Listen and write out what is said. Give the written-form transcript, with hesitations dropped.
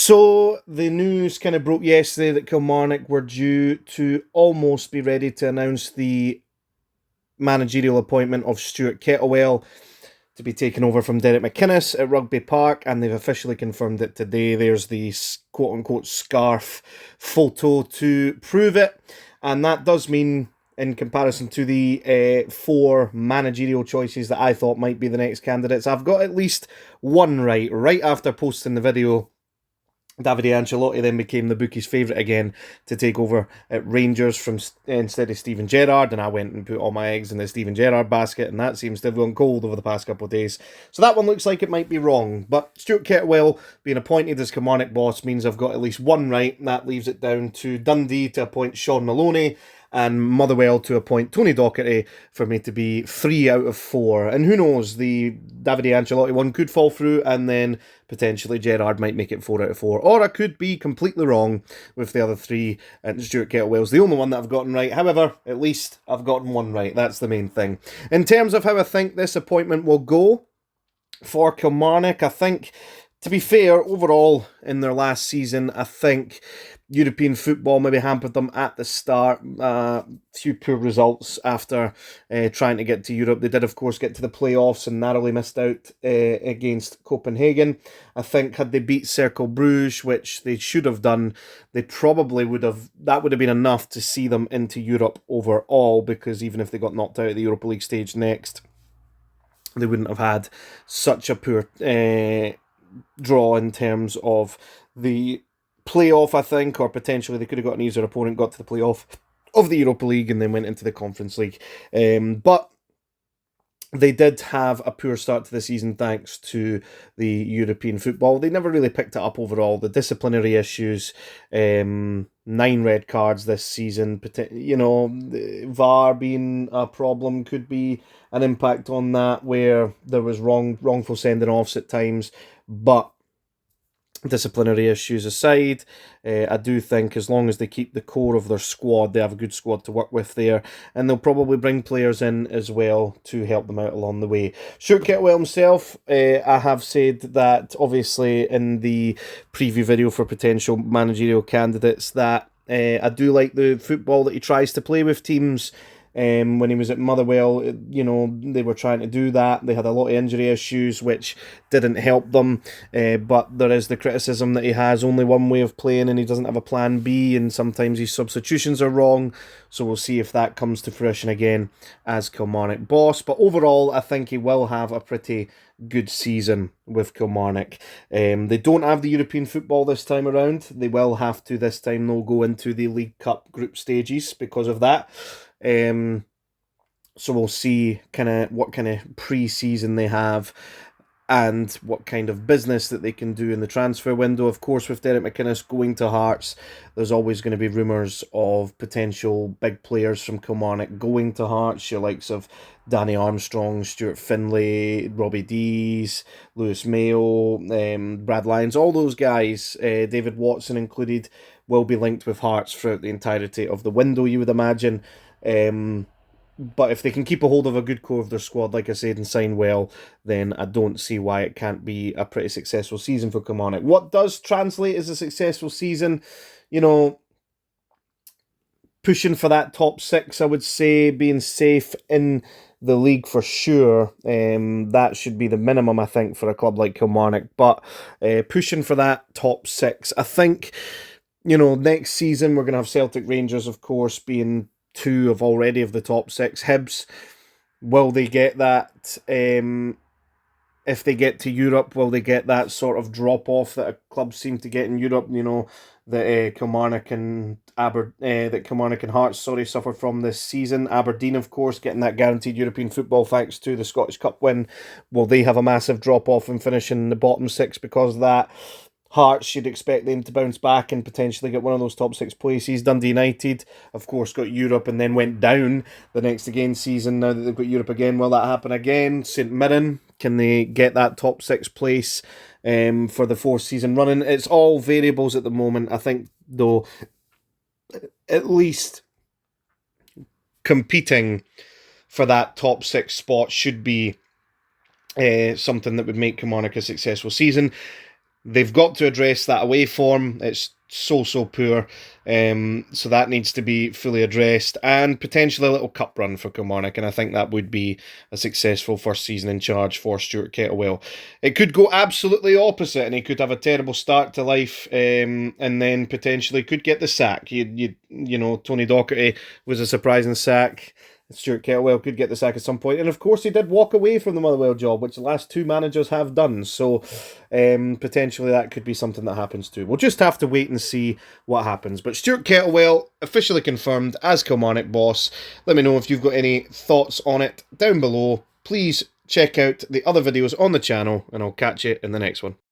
So the news kind of broke yesterday that Kilmarnock were due to almost be ready to announce the managerial appointment of Stuart Kettlewell to be taken over from Derek McInnes at Rugby Park, and they've officially confirmed it today. There's the quote-unquote scarf photo to prove it, and that does mean, in comparison to the four managerial choices that I thought might be the next candidates, I've got at least one right after posting the video. Davide Ancelotti then became the bookies' favourite again to take over at Rangers instead of Steven Gerrard, and I went and put all my eggs in the Steven Gerrard basket, and that seems to have gone cold over the past couple of days. So that one looks like it might be wrong, but Stuart Kettlewell being appointed as Kilmarnock boss means I've got at least one right, and that leaves it down to Dundee to appoint Sean Maloney, and Motherwell to appoint Tony Docherty for me to be 3 out of 4. And who knows, the Davide Ancelotti one could fall through, and then potentially Gerrard might make it 4 out of 4. Or I could be completely wrong with the other 3, and Stuart Kettlewell's the only one that I've gotten right. However, at least I've gotten one right. That's the main thing. In terms of how I think this appointment will go for Kilmarnock, I think, to be fair, overall, in their last season, I think European football maybe hampered them at the start. Few poor results after trying to get to Europe. They did, of course, get to the playoffs and narrowly missed out against Copenhagen. I think had they beat Cercle Bruges, which they should have done, they probably would have. That would have been enough to see them into Europe overall, because even if they got knocked out of the Europa League stage next, they wouldn't have had such a poor draw in terms of the playoff, I think, or potentially they could have got an easier opponent, got to the playoff of the Europa League, and then went into the Conference League. But they did have a poor start to the season thanks to the European football. They never really picked it up overall. The disciplinary issues, 9 red cards this season, VAR being a problem could be an impact on that, where there was wrongful sending offs at times. But disciplinary issues aside, I do think as long as they keep the core of their squad, they have a good squad to work with there, and they'll probably bring players in as well to help them out along the way. Stuart Kettlewell himself, I have said that obviously in the preview video for potential managerial candidates that I do like the football that he tries to play with teams. When he was at Motherwell, they were trying to do that. They had a lot of injury issues, which didn't help them. But there is the criticism that he has only one way of playing and he doesn't have a plan B, and sometimes his substitutions are wrong. So we'll see if that comes to fruition again as Kilmarnock boss. But overall, I think he will have a pretty good season with Kilmarnock. They don't have the European football this time around. They will have to this time, they'll go into the League Cup group stages because of that. So we'll see what kind of pre-season they have and what kind of business that they can do in the transfer window. Of course, with Derek McInnes going to Hearts, there's always going to be rumours of potential big players from Kilmarnock going to Hearts, your likes of Danny Armstrong, Stuart Findlay, Robbie Dees, Lewis Mayo, Brad Lyons, all those guys, David Watson included, will be linked with Hearts throughout the entirety of the window, you would imagine. But if they can keep a hold of a good core of their squad, like I said, and sign well, then I don't see why it can't be a pretty successful season for Kilmarnock. What does translate as a successful season? Pushing for that top 6, I would say, being safe in the league for sure. That should be the minimum, I think, for a club like Kilmarnock. But pushing for that top 6, I think, next season we're going to have Celtic Rangers, of course, being 2 of the top 6. Hibs, will they get that? If they get to Europe, will they get that sort of drop off that clubs seem to get in Europe? That Kilmarnock and Hearts, suffered from this season. Aberdeen, of course, getting that guaranteed European football thanks to the Scottish Cup win. Will they have a massive drop off and finish in the bottom 6 because of that? Hearts, you'd expect them to bounce back and potentially get one of those top 6 places. Dundee United, of course, got Europe and then went down the next season. Now that they've got Europe again, will that happen again? St Mirren, can they get that top 6 place for the 4th season running? It's all variables at the moment. I think, though, at least competing for that top 6 spot should be something that would make Kilmarnock a successful season. They've got to address that away form. It's so poor. So that needs to be fully addressed, and potentially a little cup run for Kilmarnock, and I think that would be a successful first season in charge for Stuart Kettlewell. It could go absolutely opposite, and he could have a terrible start to life, and then potentially could get the sack. You know, Tony Docherty was a surprising sack. Stuart Kettlewell could get the sack at some point, and of course he did walk away from the Motherwell job, which the last two managers have done, so potentially that could be something that happens too. We'll just have to wait and see what happens. But Stuart Kettlewell officially confirmed as Kilmarnock boss. Let me know if you've got any thoughts on it down below. Please check out the other videos on the channel, and I'll catch you in the next one.